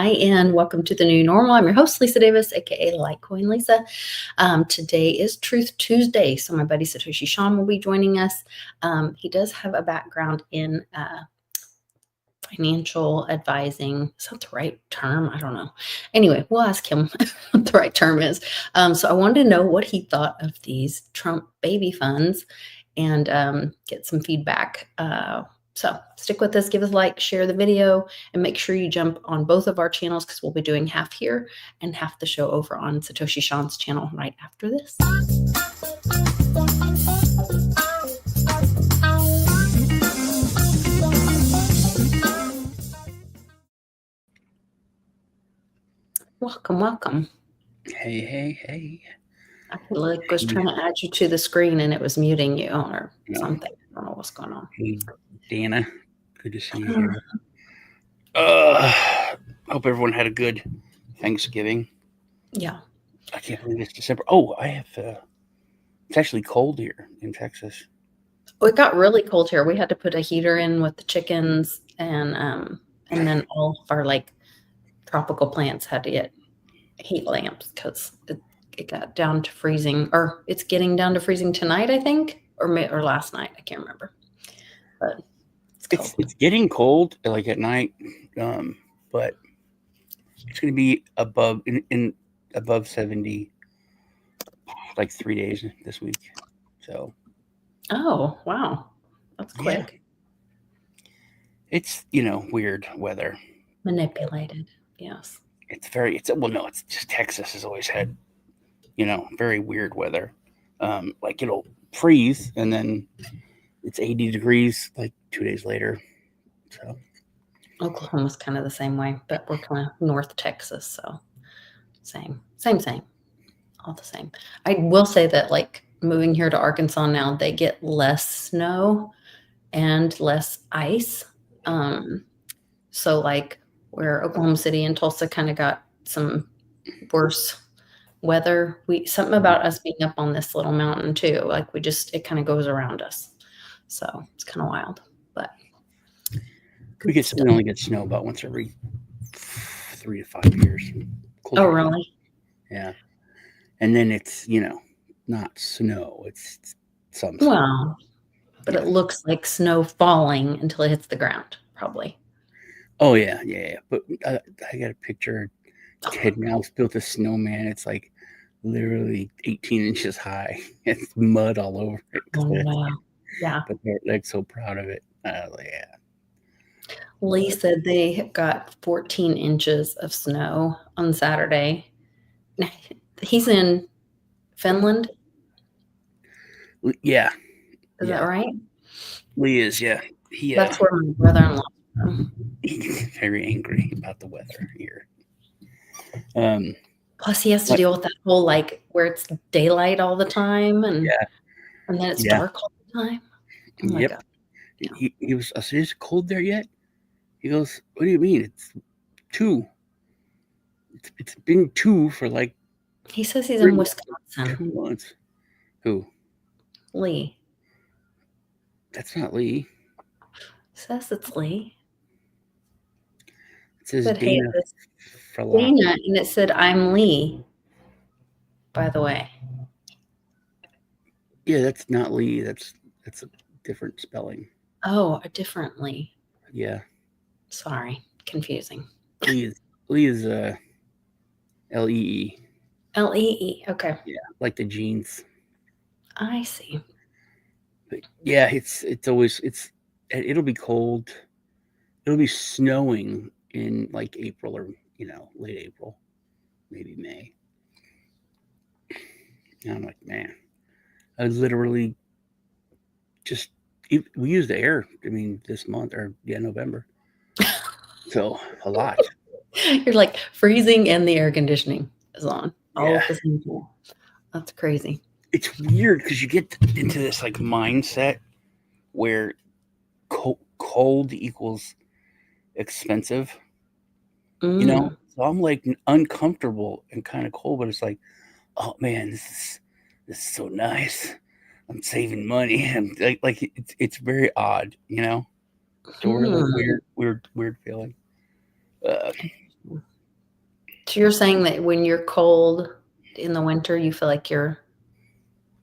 Hi, and welcome to the new normal. I'm your host, Lisa Davis, aka Litecoin Lisa. Today is Truth Tuesday, so my buddy Satoshi Sean will be joining us. He does have a background in financial advising. Is that the right term? I don't know. Anyway, we'll ask him what the right term is. So I wanted to know what he thought of these Trump baby funds and get some feedback. So stick with us, give us a like, share the video, and make sure you jump on both of our channels because we'll be doing half here and half the show over on Satoshi Sean's channel right after this. Welcome. Hey. I was trying to add you to the screen and it was muting you or something. I don't know what's going on. Hey, Dana. Good to see you here. Hope everyone had a good Thanksgiving. Yeah. I can't believe it's December. Oh, I have. It's actually cold here in Texas. It got really cold here. We had to put a heater in with the chickens, and then all of our tropical plants had to get heat lamps because it got down to freezing, or it's getting down to freezing tonight, I think, or last night. I can't remember. But it's getting cold like at night, but it's going to be above above 70 like 3 days this week. So. Oh wow, that's quick. Yeah. It's weird weather. Manipulated, yes. It's just Texas has always had very weird weather. Like it'll freeze and then it's 80 degrees like 2 days later. So Oklahoma's kind of the same way, but we're kind of North Texas, so same, all the same. I will say that moving here to Arkansas now, they get less snow and less ice. So where Oklahoma City and Tulsa kind of got some worse weather, something about us being up on this little mountain too. It kind of goes around us. So it's kind of wild, but we only get snow about once every 3 to 5 years. Oh, really? Yeah. And then it's, not snow. It's some snow. Well, but it looks like snow falling until it hits the ground, probably. Oh, yeah. But I got a picture. Ted Mouse built a snowman. It's like literally 18 inches high. It's mud all over it. Oh, wow. Yeah. But they're so proud of it. Yeah. Lee said they got 14 inches of snow on Saturday. He's in Finland. Yeah. Is that right? Lee is, yeah. That's where my brother-in-law is from. He's very angry about the weather here. Plus, he has to deal with that whole where it's daylight all the time, and then it's dark all the time. Oh my God! Yeah. He was. I said, "Is it cold there yet?" He goes, "What do you mean? It's 2. It's been 2 for like." He says he's in Wisconsin. 2 months. Who? Lee. That's not Lee. Says it's Lee. It says Dana. Hey, Dana, and it said I'm Lee. By the way. Yeah, that's not Lee. That's a different spelling. Oh, a different Lee. Yeah. Sorry, confusing. Lee is L-E-E. L-E-E. Okay. Yeah, like the jeans. I see. But yeah, it'll be cold. It'll be snowing in like April or late April, maybe May. And I'm like, man, I literally we used the air. I mean, this month or November. So a lot. You're freezing and the air conditioning is on all at the same time. That's crazy. It's weird because you get into this mindset where cold equals expensive. So I'm uncomfortable and kind of cold, but it's like, oh man, this is so nice. I'm saving money. And it's very odd, So we're weird feeling. So you're saying that when you're cold in the winter, you feel like you're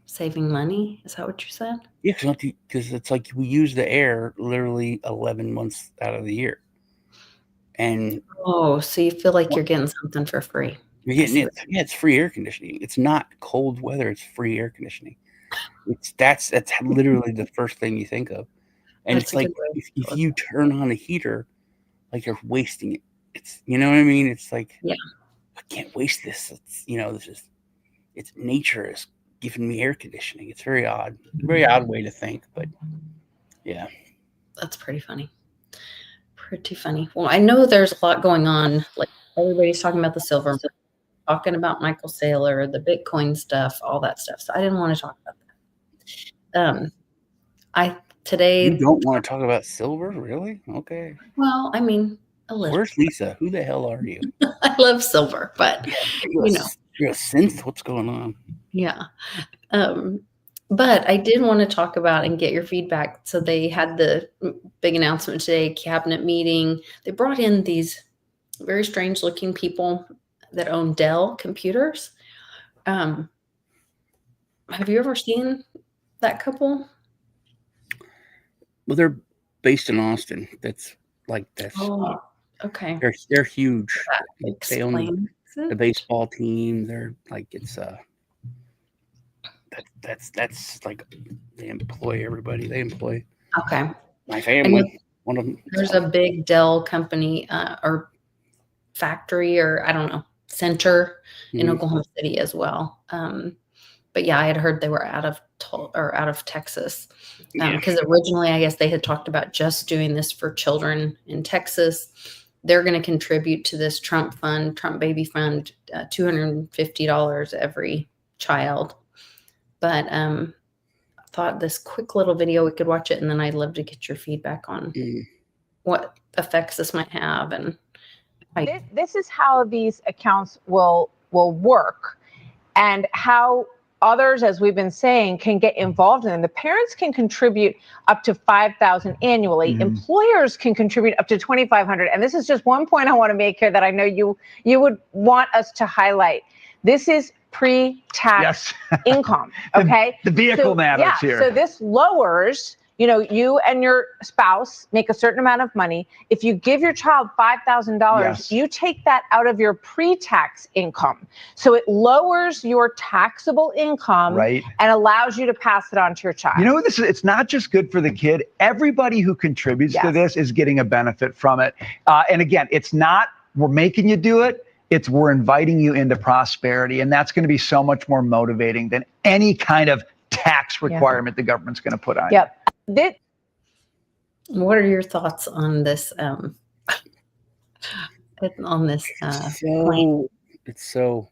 saving money? Is that what you said? Yeah, because it's like we use the air literally 11 months out of the year. And Oh, so you feel like you're getting something for free. you're I getting see it. Yeah, it's free air conditioning. It's not cold weather, it's free air conditioning. That's literally the first thing you think of. And That's it's a like good way if to look you at turn on a heater, like you're wasting it. It's you know what I mean? It's like Yeah. I can't waste this. It's this is it's nature is giving me air conditioning. It's very odd way to think, but yeah. That's pretty funny. Pretty funny. Well, I know there's a lot going on. Like everybody's talking about the silver, talking about Michael Saylor, the Bitcoin stuff, all that stuff. So I didn't want to talk about that. I today. You don't want to talk about silver, really? Okay. Well, I mean, a little. Where's Lisa? Who the hell are you? I love silver, but You're a synth. What's going on? Yeah. But I did want to talk about and get your feedback. So they had the big announcement today, cabinet meeting. They brought in these very strange looking people that own Dell computers. Have you ever seen that couple? Well, they're based in Austin. That's. Oh, okay. They're huge. They own Explain the baseball team. They're like that's like they employ everybody. They employ Okay. my family. One of them. There's a big Dell company or factory or I don't know center in Oklahoma City as well. But yeah, I had heard they were out of Texas because originally I guess they had talked about just doing this for children in Texas. They're going to contribute to this Trump baby fund, $250 every child. But I thought this quick little video, we could watch it, and then I'd love to get your feedback on what effects this might have. And this is how these accounts will work, and how others, as we've been saying, can get involved in them. The parents can contribute up to $5,000 annually. Employers can contribute up to $2,500. And this is just one point I want to make here that I know you would want us to highlight. This is pre-tax income. Okay. The vehicle matters here. So this lowers, you and your spouse make a certain amount of money. If you give your child $5,000, you take that out of your pre-tax income. So it lowers your taxable income and allows you to pass it on to your child. It's not just good for the kid. Everybody who contributes to this is getting a benefit from it. And again, it's not we're making you do it. It's we're inviting you into prosperity. And that's going to be so much more motivating than any kind of tax requirement the government's going to put on you. What are your thoughts on this? On this point? It's so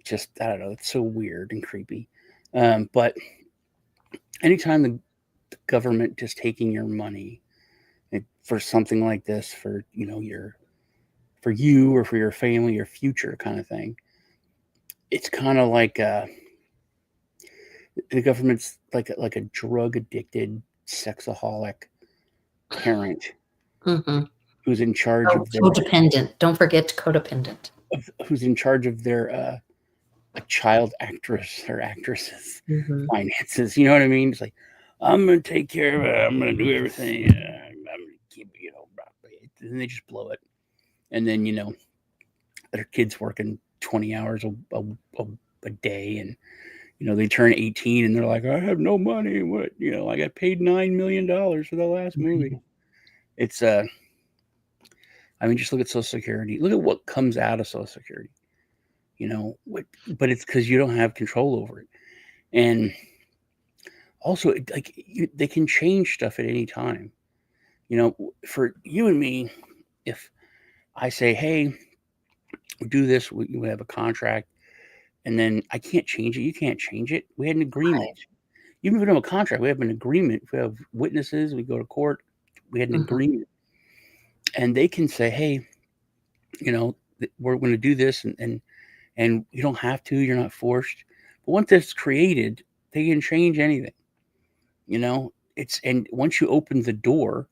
just I don't know. It's so weird and creepy. But anytime the government just taking your money for something like this, for for you or for your family, your future kind of thing, it's kind of like the government's like a drug addicted sexaholic parent who's in charge of their codependent. Don't forget codependent. Who's in charge of their a child actress or actresses finances. You know what I mean? It's like I'm gonna take care of it. I'm gonna do everything. I'm gonna keep and they just blow it. And then their kids working 20 hours a day, and they turn 18 and they're like, I have no money. What, I got paid $9 million for the last movie. It's, just look at Social Security. Look at what comes out of Social Security, but it's because you don't have control over it. And also, they can change stuff at any time. For you and me, if I say, hey, we do this, we have a contract, and then I can't change it. You can't change it. We had an agreement. Even if we don't have a contract, we have an agreement. If we have witnesses, we go to court. We had an agreement. And they can say, hey, we're going to do this, and you don't have to. You're not forced. But once it's created, they can change anything. And once you open the door,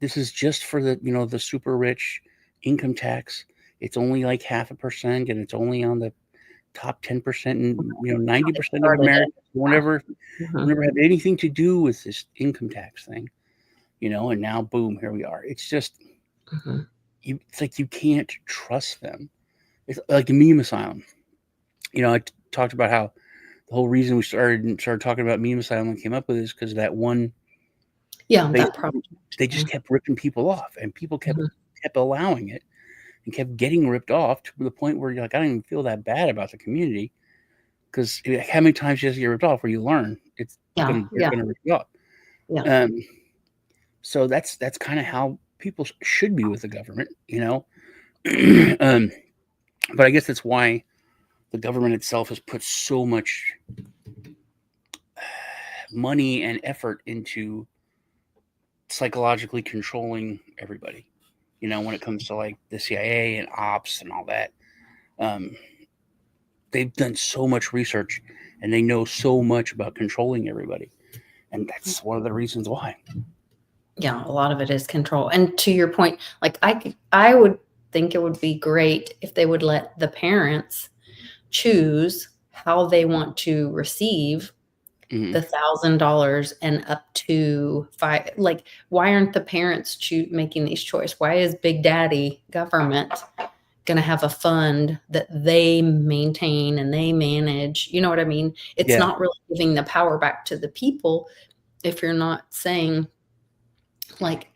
this is just for the super rich income tax. it's only like 0.5%, and it's only on the top 10%, and 90% of Americans won't ever have anything to do with this income tax thing, and now boom, here we are. It's just it's like you can't trust them. It's like the meme asylum. I talked about how the whole reason we started talking about meme asylum and came up with this because that one. Yeah, that problem. They just kept ripping people off, and people kept allowing it, and kept getting ripped off to the point where you're like, I don't even feel that bad about the community, because how many times you just get ripped off where you learn it's going to rip you off. Yeah. So that's kind of how people should be with the government, but I guess that's why the government itself has put so much money and effort into psychologically controlling everybody, when it comes to like the CIA and ops and all that. They've done so much research, and they know so much about controlling everybody, and that's one of the reasons why. Yeah, a lot of it is control. And to your point, like I would think it would be great if they would let the parents choose how they want to receive the $1,000 and up to $5. Like, why aren't the parents making these choices? Why is Big Daddy government going to have a fund that they maintain and they manage? You know what I mean? It's not really giving the power back to the people if you're not saying, like,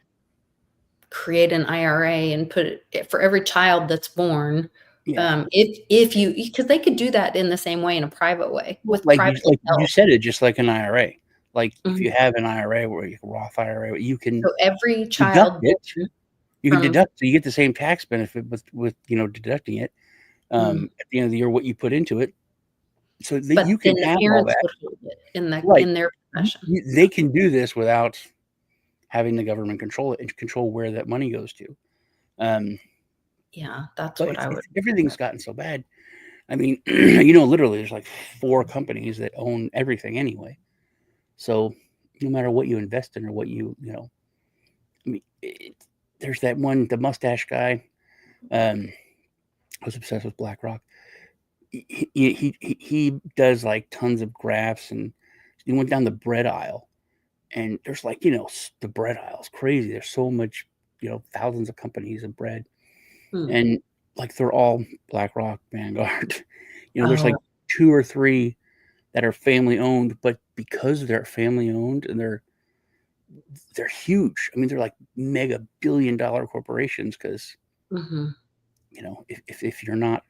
create an IRA and put it for every child that's born. If you, because they could do that in the same way in a private way with private. You said it, just like an IRA. Like if you have an IRA or a Roth IRA, you can. So every child, you can deduct, so you get the same tax benefit with deducting it at the end of the year what you put into it. So that you can have all that in their possession. They can do this without having the government control it and control where that money goes to. Yeah, that's what I would. Everything's gotten so bad. I mean, literally, there's like 4 companies that own everything anyway. So no matter what you invest in or what I mean, there's that one, the mustache guy. I was obsessed with BlackRock. He does like tons of graphs, and he went down the bread aisle. And there's like, the bread aisle is crazy. There's so much, thousands of companies of bread. And like they're all BlackRock, Vanguard. There's like 2 or 3 that are family owned, but because they're family owned and they're huge. I mean, they're like mega billion-dollar corporations because, if you're not,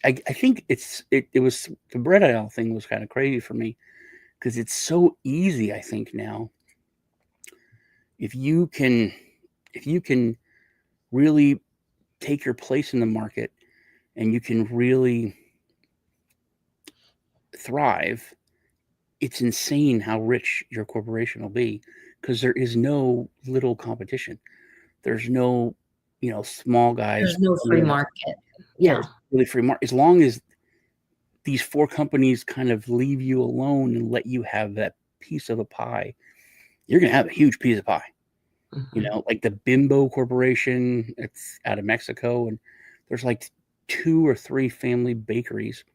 I think it was the bread aisle thing was kind of crazy for me. Because it's so easy, I think now. If you can really take your place in the market, and you can really thrive, it's insane how rich your corporation will be. Because there is no little competition. There's no, small guys. There's no free market. Yeah, really free market. As long as these 4 companies kind of leave you alone and let you have that piece of a pie, you're going to have a huge piece of pie. Like the Bimbo Corporation, it's out of Mexico, and there's like 2 or 3 family bakeries.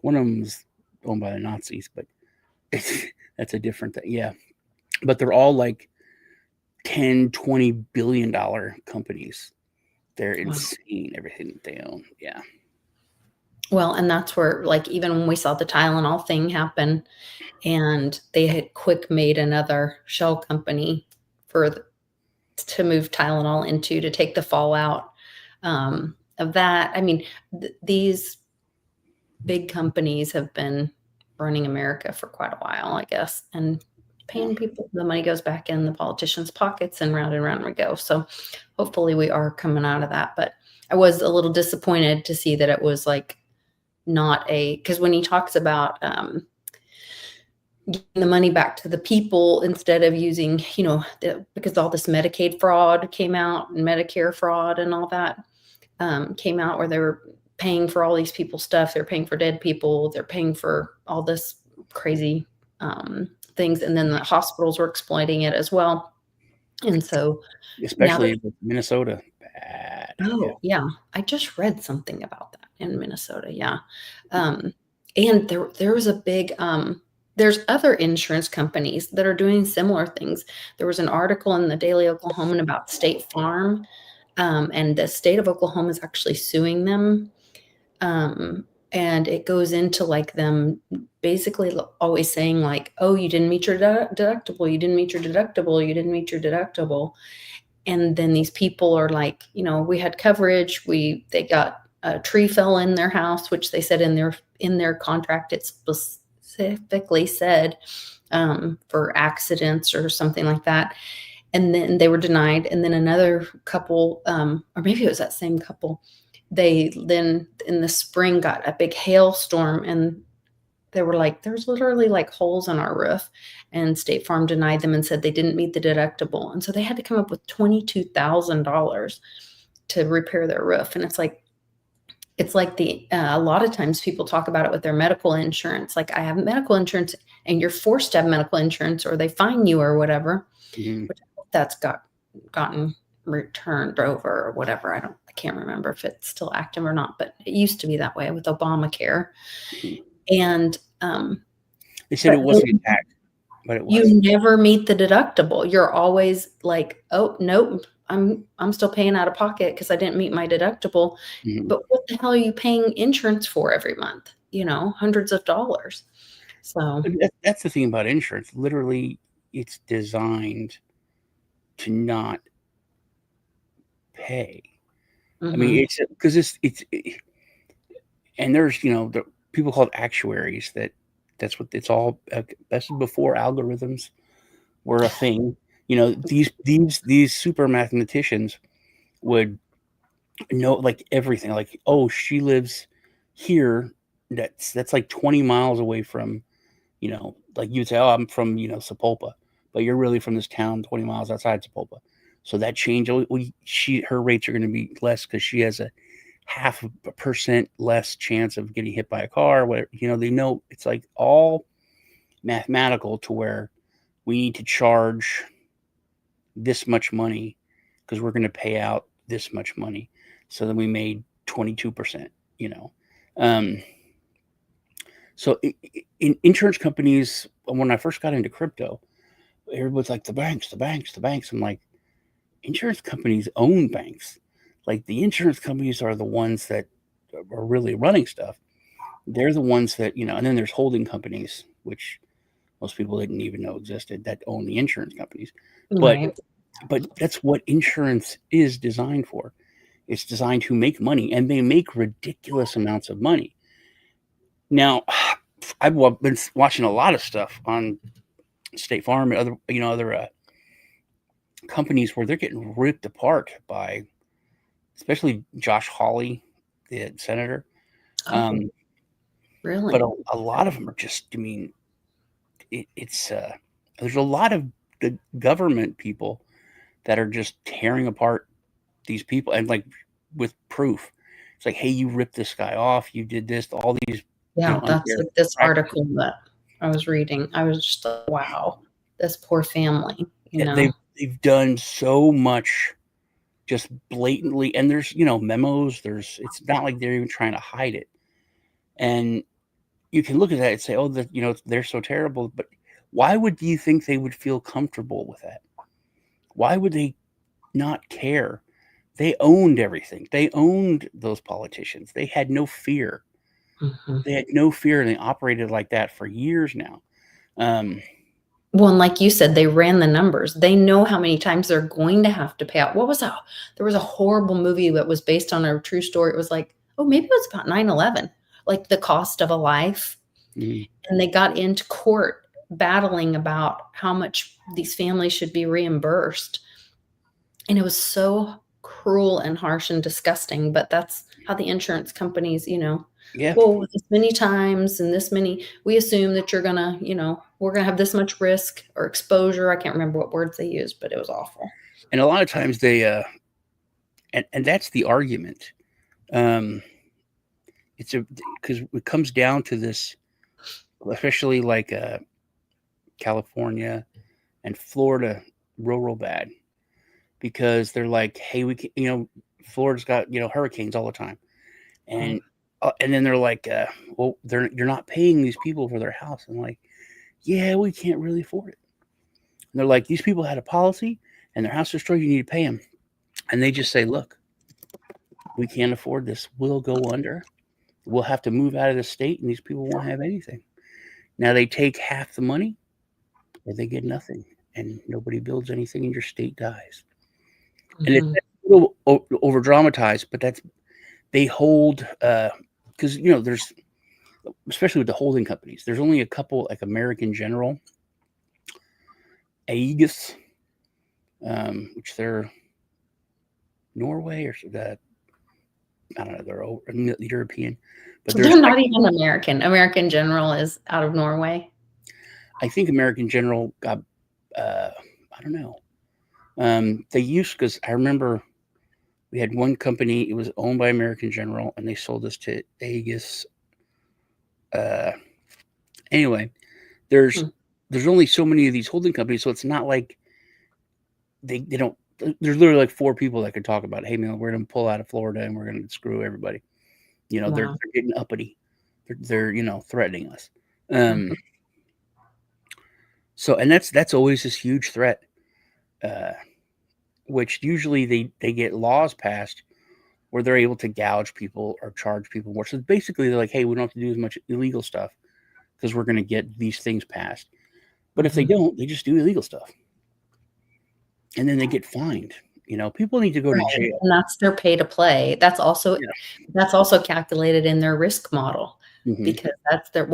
One of them's owned by the Nazis, but that's a different thing. Yeah. But they're all like 10, $20 billion companies. They're insane, everything that they own. Yeah. Well, and that's where, like, even when we saw the Tylenol thing happen, and they had quick made another shell company to move Tylenol into, to take the fallout of that. I mean, these big companies have been running America for quite a while, I guess, and paying people. The money goes back in the politicians' pockets, and round we go. So hopefully we are coming out of that. But I was a little disappointed to see that it was like, because when he talks about getting the money back to the people instead of using, because all this Medicaid fraud came out and Medicare fraud and all that came out, where they were paying for all these people's stuff. They're paying for dead people. They're paying for all this crazy things. And then the hospitals were exploiting it as well. And so, especially with Minnesota, bad. bad. Oh, yeah. I just read something about that in Minnesota. Yeah. And there was a big there's other insurance companies that are doing similar things. There was an article in the Daily Oklahoman about State Farm, and the state of Oklahoma is actually suing them. And it goes into like them basically always saying like, oh, you didn't meet your deductible, you didn't meet your deductible, you didn't meet your deductible. And then these people are like, we had coverage. They got a tree fell in their house, which they said in their contract, it specifically said for accidents or something like that. And then they were denied. And then another couple, or maybe it was that same couple, they then in the spring got a big hailstorm, and they were like, there's literally like holes in our roof, and State Farm denied them and said they didn't meet the deductible. And so they had to come up with $22,000 to repair their roof. And it's like a lot of times people talk about it with their medical insurance. Like, I have medical insurance, and you're forced to have medical insurance or they fine you or whatever, Mhm. which I hope that's gotten returned over or whatever. I can't remember if it's still active or not, but it used to be that way with Obamacare. Mhm. And They said it wasn't intact, but it was. you never meet the deductible. You're always like, oh, nope, I'm still paying out of pocket because I didn't meet my deductible. Mhm. But what the hell are you paying insurance for every month? Hundreds of dollars. So That's the thing about insurance. Literally, it's designed to not pay. I mean, it's because and there's the people called actuaries that's what it's all. That's before algorithms were a thing. These super mathematicians would know like everything. Like, oh, she lives here. That's like 20 miles away from, like you'd say, oh, I'm from Sapulpa, but you're really from this town 20 miles outside Sapulpa. So that change, her rates are going to be less because she has a 0.5% less chance of getting hit by a car. Or whatever, they know it's like all mathematical to where we need to charge this much money because we're going to pay out this much money. So then we made 22%. So in insurance companies, when I first got into crypto, everybody's like the banks, the banks, the banks. I'm like, insurance companies own banks. Like, the insurance companies are the ones that are really running stuff. They're the ones that, and then there's holding companies, which most people didn't even know existed, that own the insurance companies. right. But that's what insurance is designed for. It's designed to make money, and they make ridiculous amounts of money. Now, I've been watching a lot of stuff on State Farm and other companies where they're getting ripped apart by, especially Josh Hawley, the senator. Oh, really? But a lot of them are just, I mean, it's there's a lot of the government people that are just tearing apart these people, and like with proof. It's like, hey, you ripped this guy off, you did this, all these Yeah, that's unfair like this practices. article that I was reading. I was just like, wow, this poor family, They've done so much just blatantly, and there's memos, it's not like they're even trying to hide it. And you can look at that and say, oh, they're so terrible, but why would you think they would feel comfortable with that? Why would they not care? They owned everything. They owned those politicians. They had no fear. Mm-hmm. They had no fear, and they operated like that for years now. Well, and like you said, they ran the numbers. They know how many times they're going to have to pay out. What was that? There was a horrible movie that was based on a true story. It was like, oh, maybe it was about 9/11, like the cost of a life. Mhm. And they got into court battling about how much these families should be reimbursed. And it was so cruel and harsh and disgusting, but that's how the insurance companies, Yeah. well, this many times and this many, we assume that you're gonna, we're gonna have this much risk or exposure. I can't remember what words they used, but it was awful. And a lot of times they, and that's the argument. It's because it comes down to this, especially like California and Florida, real bad, because they're like, hey, we can, Florida's got, hurricanes all the time. And then they're like, well, you're not paying these people for their house. I'm like, yeah, we can't really afford it. And they're like, these people had a policy and their house destroyed. You need to pay them. And they just say, look, we can't afford this. We'll go under. We'll have to move out of the state and these people won't have anything. Now they take half the money or they get nothing and nobody builds anything and your state dies. And it's a little over dramatized, but they hold, because, there's, especially with the holding companies, there's only a couple, like American General, Aegis, which they're Norway or that, I don't know, they're European, but they're not even American. American General is out of Norway. I think American General got, I don't know. They used, because I remember we had one company, it was owned by American General, and they sold us to Aegis. Anyway, there's only so many of these holding companies, so it's not like they don't. There's literally like 4 people that could talk about, hey man, we're going to pull out of Florida and we're going to screw everybody. They're getting uppity. They're threatening us. So, and that's always this huge threat, which usually they get laws passed where they're able to gouge people or charge people more. So basically they're like, hey, we don't have to do as much illegal stuff because we're going to get these things passed. But if they don't, they just do illegal stuff. And then they get fined. People need to go to jail. And that's their pay to play. That's also calculated in their risk model, because that's their,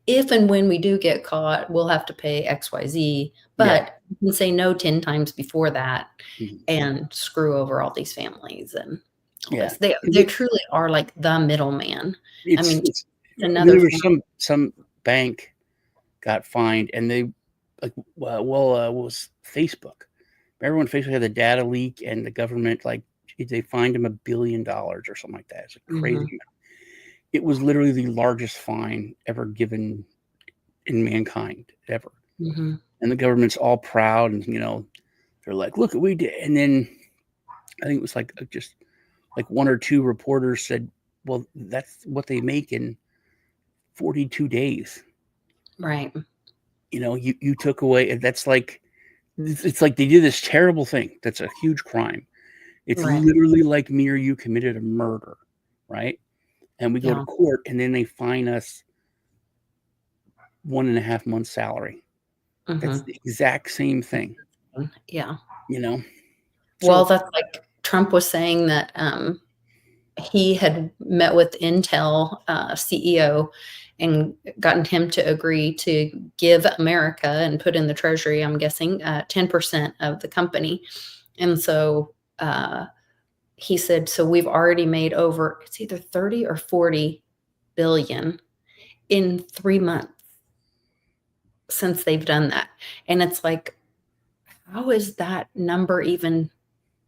if and when we do get caught, we'll have to pay XYZ, but you can say no 10 times before that and screw over all these families. And this. They truly are like the middleman. There was some bank got fined and they was Facebook. Remember when Facebook had the data leak and the government, they fined him $1 billion or something like that. It's a crazy amount. It was literally the largest fine ever given in mankind ever. And the government's all proud and, they're like, look what we did. And then I think it was just 1 or 2 reporters said, well, that's what they make in 42 days. Right. You took away, that's like, it's like they did this terrible thing. That's a huge crime. It's literally like me or you committed a murder, right? And we go to court and then they fine us 1.5 months salary. That's the exact same thing. Yeah. So, that's like Trump was saying that he had met with Intel CEO and gotten him to agree to give America and put in the treasury, I'm guessing, 10% of the company. And so he said, so we've already made over, it's either 30 or 40 billion in 3 months since they've done that. And it's like, how is that number even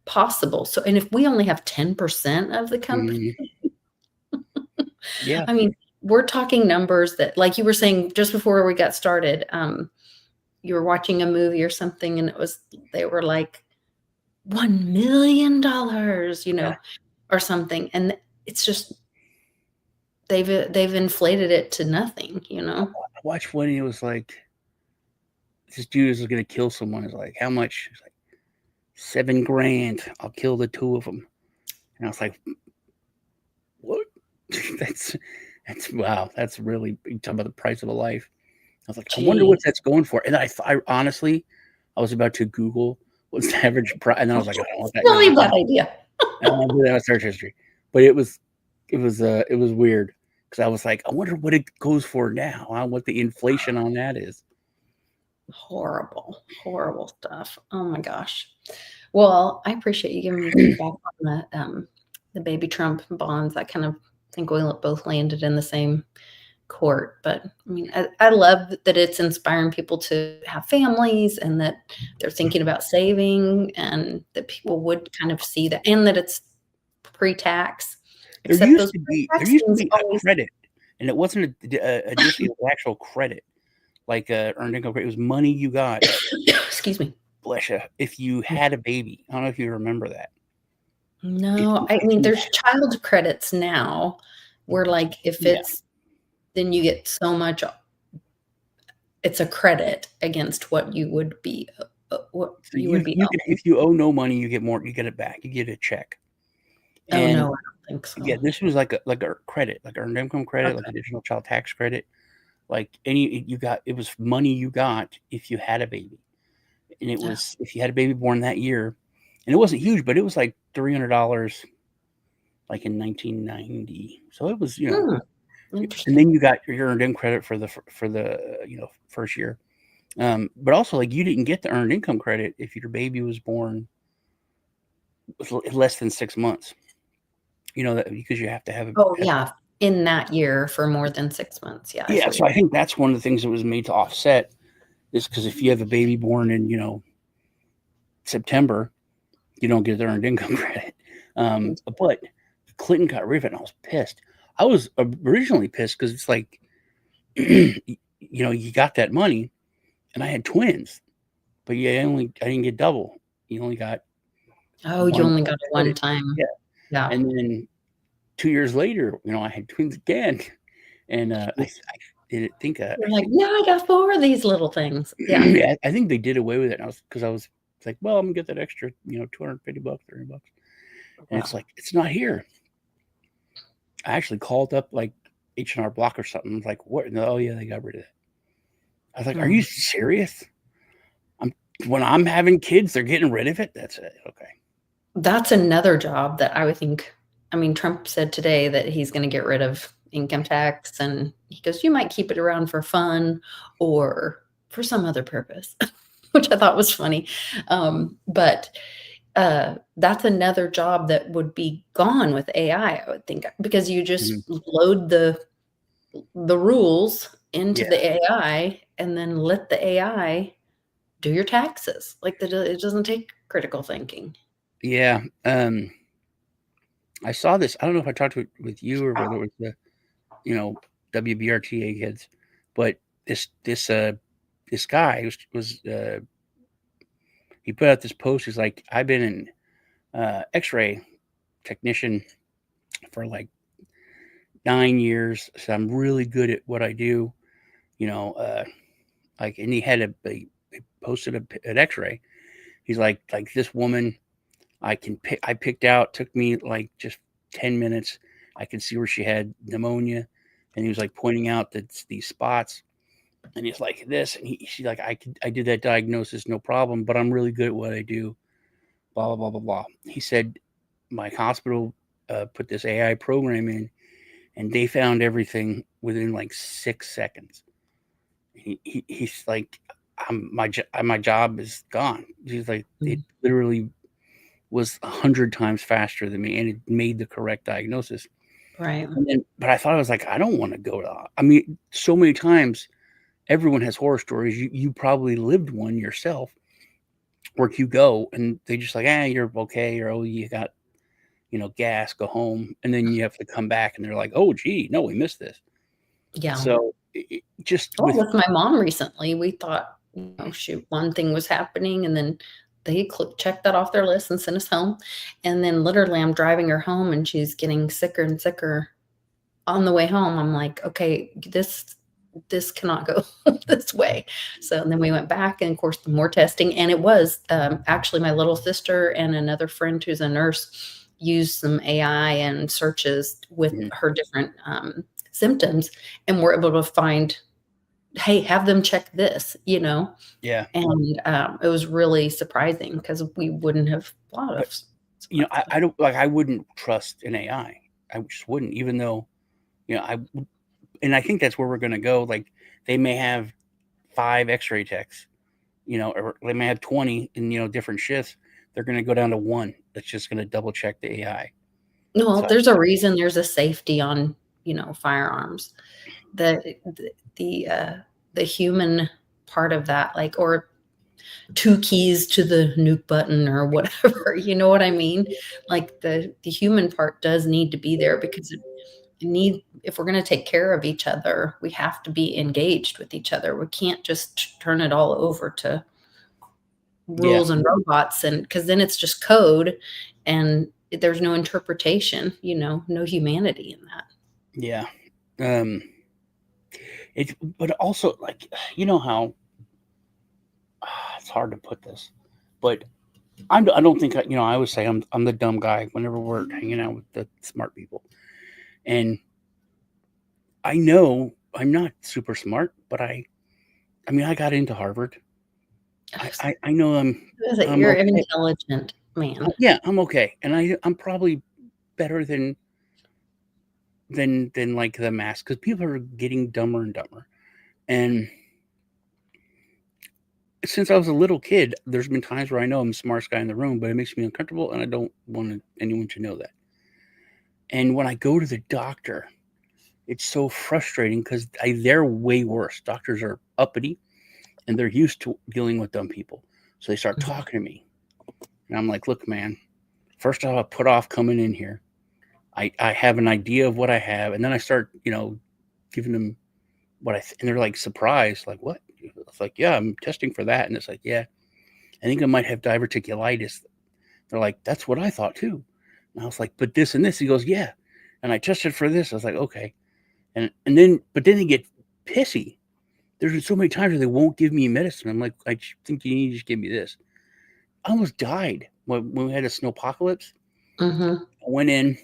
possible? So, and if we only have 10% of the company, I mean, we're talking numbers that, like you were saying just before we got started, you were watching a movie or something and they were like $1 million, or something. And it's just, they've inflated it to nothing, I watched one, it was like, this dude is going to kill someone. It's like, how much? It's like $7,000. I'll kill the 2 of them. And I was like, what? That's wow. That's really, you talking about the price of a life. I was like, I wonder what that's going for. And I honestly, I was about to Google what's the average price. And then I was like, I don't want that. Really bad idea. I don't want to do that search history. But it was weird. Because I was like, I wonder what it goes for now. What the inflation on that is. Horrible stuff. Oh my gosh. Well, I appreciate you giving me feedback on the baby Trump bonds. I kind of think we both landed in the same court, but I mean, I love that it's inspiring people to have families and that they're thinking about saving and that people would kind of see that, and that it's pre-tax. There used to be a credit, and it wasn't a actual credit. Like earned income credit. It was money you got. Excuse me. Bless you. If you had a baby. I don't know if you remember that. No, I mean, there's child credits now where like if it's then you get so much it's a credit against what you would be what So you would be owed. if you owe no money, you get more. You get it back. You get a check. Oh And no, I don't think so. yeah, this was like a credit, like earned income credit, like Okay. additional child tax credit. Like you got, it was money you got if you had a baby, and it was if you had a baby born that year, and it wasn't huge, but it was like $300, like in 1990. So it was, Hmm, and interesting. then you got your earned income credit for the first year. But also, like, you didn't get the earned income credit if your baby was born with less than 6 months. That because you have to have Oh yeah, in that year for more than 6 months. Yeah. yeah. So I think that's one of the things that was made to offset is because if you have a baby born in September, you don't get the earned income credit. But Clinton got rid of it, and I was pissed. I was originally pissed because it's like, you got that money, and I had twins, but I didn't get double. You only got Oh, you only got it one credit. time. Yeah. Yeah. And then 2 years later, I had twins again, and I didn't think You're like, now I got 4 of these little things. Yeah. yeah, I think they did away with it. And I was like, well, I'm gonna get that extra, $250, $300, and it's like it's not here. I actually called up like H&R Block or something. I was like, what? No, oh yeah, they got rid of it. I was like, are you serious? When I'm having kids, they're getting rid of it. That's it. Okay. That's another job that I would think. I mean, Trump said today that he's going to get rid of income tax, and he goes, you might keep it around for fun or for some other purpose, which I thought was funny. But that's another job that would be gone with AI, I would think, because you just load the rules into the AI and then let the AI do your taxes. Like it doesn't take critical thinking. Yeah. I saw this. I don't know if I talked with you or whether it was the, WBRTA kids, but this guy was he put out this post. He's like, I've been an X-ray technician for like 9 years, so I'm really good at what I do. Like, and he had he posted an X-ray. He's like this woman, I picked out, took me like just 10 minutes. I could see where she had pneumonia, and he was like pointing out that these spots, and he's like this, and she's like, I did that diagnosis, no problem, but I'm really good at what I do. Blah blah blah blah blah. He said my hospital put this AI program in, and they found everything within like 6 seconds. He's like, my job is gone. He's like, it literally was 100 times faster than me, and it made the correct diagnosis. Right. But I thought, I was like, I don't want to go to. I mean, so many times, everyone has horror stories. You probably lived one yourself, where you go and they just like, you're okay, or oh, you got, gas, go home, and then you have to come back, and they're like, oh, gee, no, we missed this. Yeah. So with my mom recently, we thought, shoot, one thing was happening, and then they checked that off their list and sent us home. And then literally I'm driving her home and she's getting sicker and sicker on the way home. I'm like, okay, this cannot go this way. So then we went back, and of course more testing. And it was actually my little sister and another friend who's a nurse used some AI and searches with her different symptoms, and we're able to find, hey, have them check this, Yeah. And it was really surprising because we wouldn't have thought of. I don't I wouldn't trust an AI. I just wouldn't, even though, and I think that's where we're going to go. Like, they may have 5 X-ray techs, or they may have 20 in, different shifts. They're going to go down to 1 that's just going to double check the AI. No, there's a reason there's a safety on, firearms. The human part of that, like, or 2 keys to the nuke button or whatever, you know what I mean? Like the human part does need to be there, because if we're going to take care of each other, we have to be engaged with each other. We can't just turn it all over to rules and robots, and because then it's just code, and there's no interpretation, no humanity in that. Yeah. But also, like, you know how it's hard to put this, but I don't think I always say I'm the dumb guy whenever we're hanging out with the smart people, and I know I'm not super smart, but I got into Harvard. I know I'm You're okay. an intelligent man. Yeah, I'm okay, and I'm probably better than like the mass, because people are getting dumber and dumber, and since I was a little kid, there's been times where I know I'm the smartest guy in the room, but it makes me uncomfortable, and I don't want anyone to know that. And when I go to the doctor, it's so frustrating because they're way worse. Doctors are uppity, and they're used to dealing with dumb people. So they start talking to me. And I'm like, look, man, first off, I put off coming in here. I have an idea of what I have. And then I start, giving them what and they're like surprised, like, what? It's like, yeah, I'm testing for that. And it's like, yeah, I think I might have diverticulitis. They're like, that's what I thought too. And I was like, but this and this. He goes, yeah. And I tested for this. I was like, okay. But then they get pissy. There's been so many times where they won't give me medicine. I'm like, I think you need to just give me this. I almost died when we had a snowpocalypse. Mm-hmm. I went in.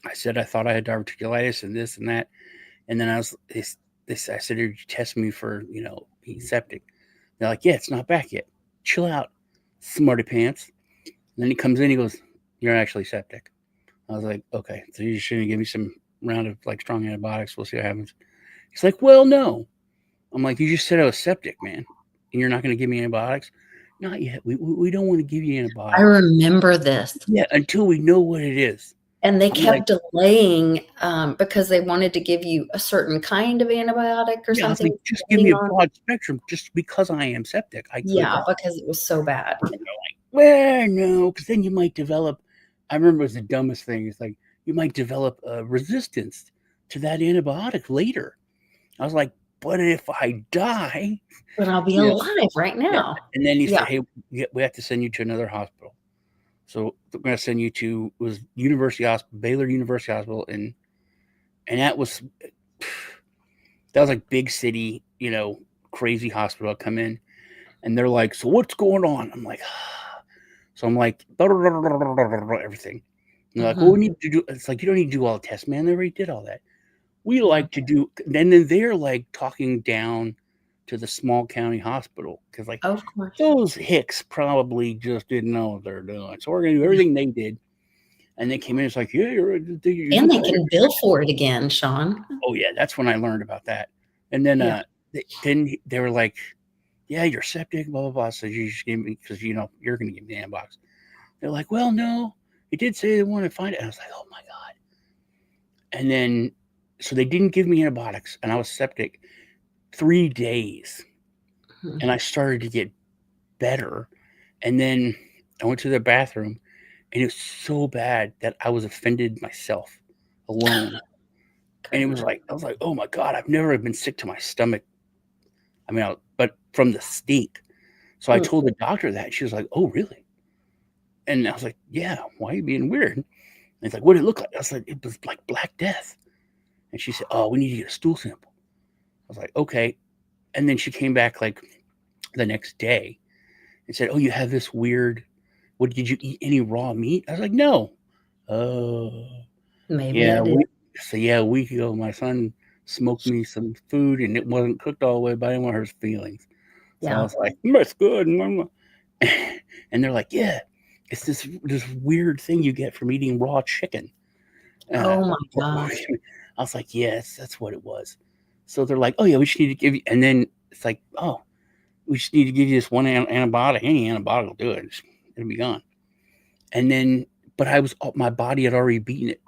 I said I thought I had diverticulitis and this and that. And then I said, "Did you test me for, being septic?" They're like, "Yeah, it's not back yet. Chill out, smarty pants." And then he comes in, he goes, "You're actually septic." I was like, "Okay, so you shouldn't give me some round of like strong antibiotics. We'll see what happens." He's like, "Well, no." I'm like, "You just said I was septic, man, and you're not going to give me antibiotics?" "Not yet. We don't want to give you antibiotics." I remember this. Yeah, until we know what it is. And they kept delaying because they wanted to give you a certain kind of antibiotic or something. Like, just give me a broad spectrum, just because I am septic. Because it was so bad. And they're like, well, no, because then you might develop. I remember it was the dumbest thing. It's like you might develop a resistance to that antibiotic later. I was like, but if I die, but I'll be alive right now. Yeah. And then he said, hey, we have to send you to another hospital. So we're going to send you to Baylor University Hospital, and that was like big city, crazy hospital. I come in, and they're like, "So what's going on?" I'm like, so I'm like, everything. And they're like, "Well, we need to do." It's like, you don't need to do all the tests, man. They already did all that. We like to do. And then they're like talking down to the small county hospital, because like, of course, those hicks probably just didn't know what they're doing. So we're gonna do everything they did. And they came in, it's like, yeah, and they can bill for it again, Sean. Oh yeah, that's when I learned about that. And then they were like, yeah, you're septic, blah blah blah. So you just give me, because you're gonna give me the antibiotics. They're like, well, no, it did say they wanted to find it. And I was like, oh my god. And then so they didn't give me antibiotics, and I was septic 3 days. And I started to get better. And then I went to the bathroom, and it was so bad that I was offended myself alone. And it was like, I was like, oh my God, I've never been sick to my stomach. But from the stink. So I told the doctor that. She was like, oh, really? And I was like, yeah, why are you being weird? And he's like, what did it look like? I was like, it was like Black Death. And she said, oh, we need to get a stool sample. I was like, okay. And then she came back like the next day and said, oh, you have this weird, did you eat any raw meat? I was like, no. Maybe yeah, I did. a week ago, my son smoked me some food, and it wasn't cooked all the way, but I didn't want to hurt his feelings. So I was like, that's good. And they're like, yeah, it's this weird thing you get from eating raw chicken. Oh my gosh. I was like, yes, that's what it was. So they're like, oh yeah, we just need to give you, and then it's like, oh, we just need to give you this one antibiotic. Any antibiotic will do it. It'll be gone. And then, but my body had already beaten it.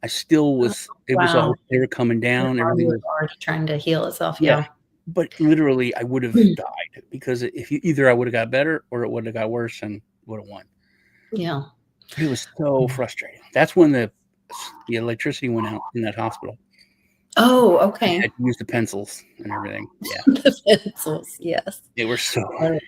I still was, was all, they were coming down. Everything was already trying to heal itself. Yeah. But literally I would have died, because either I would have got better or it would have got worse and would have won. Yeah. It was so frustrating. That's when the electricity went out in that hospital. Oh, okay. I had to use the pencils and everything. Yeah. The pencils. Yes. They were so, I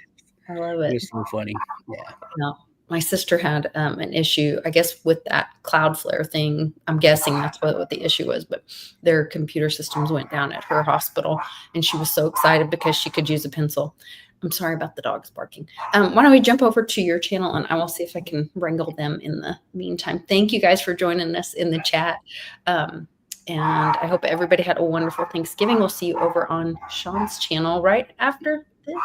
love it. It was so funny. Yeah. No. my sister had an issue, I guess, with that Cloudflare thing. I'm guessing that's what the issue was, but their computer systems went down at her hospital, and she was so excited because she could use a pencil. I'm sorry about the dogs barking. Why don't we jump over to your channel, and I will see if I can wrangle them in the meantime. Thank you guys for joining us in the chat. And I hope everybody had a wonderful Thanksgiving. We'll see you over on Sean's channel right after this.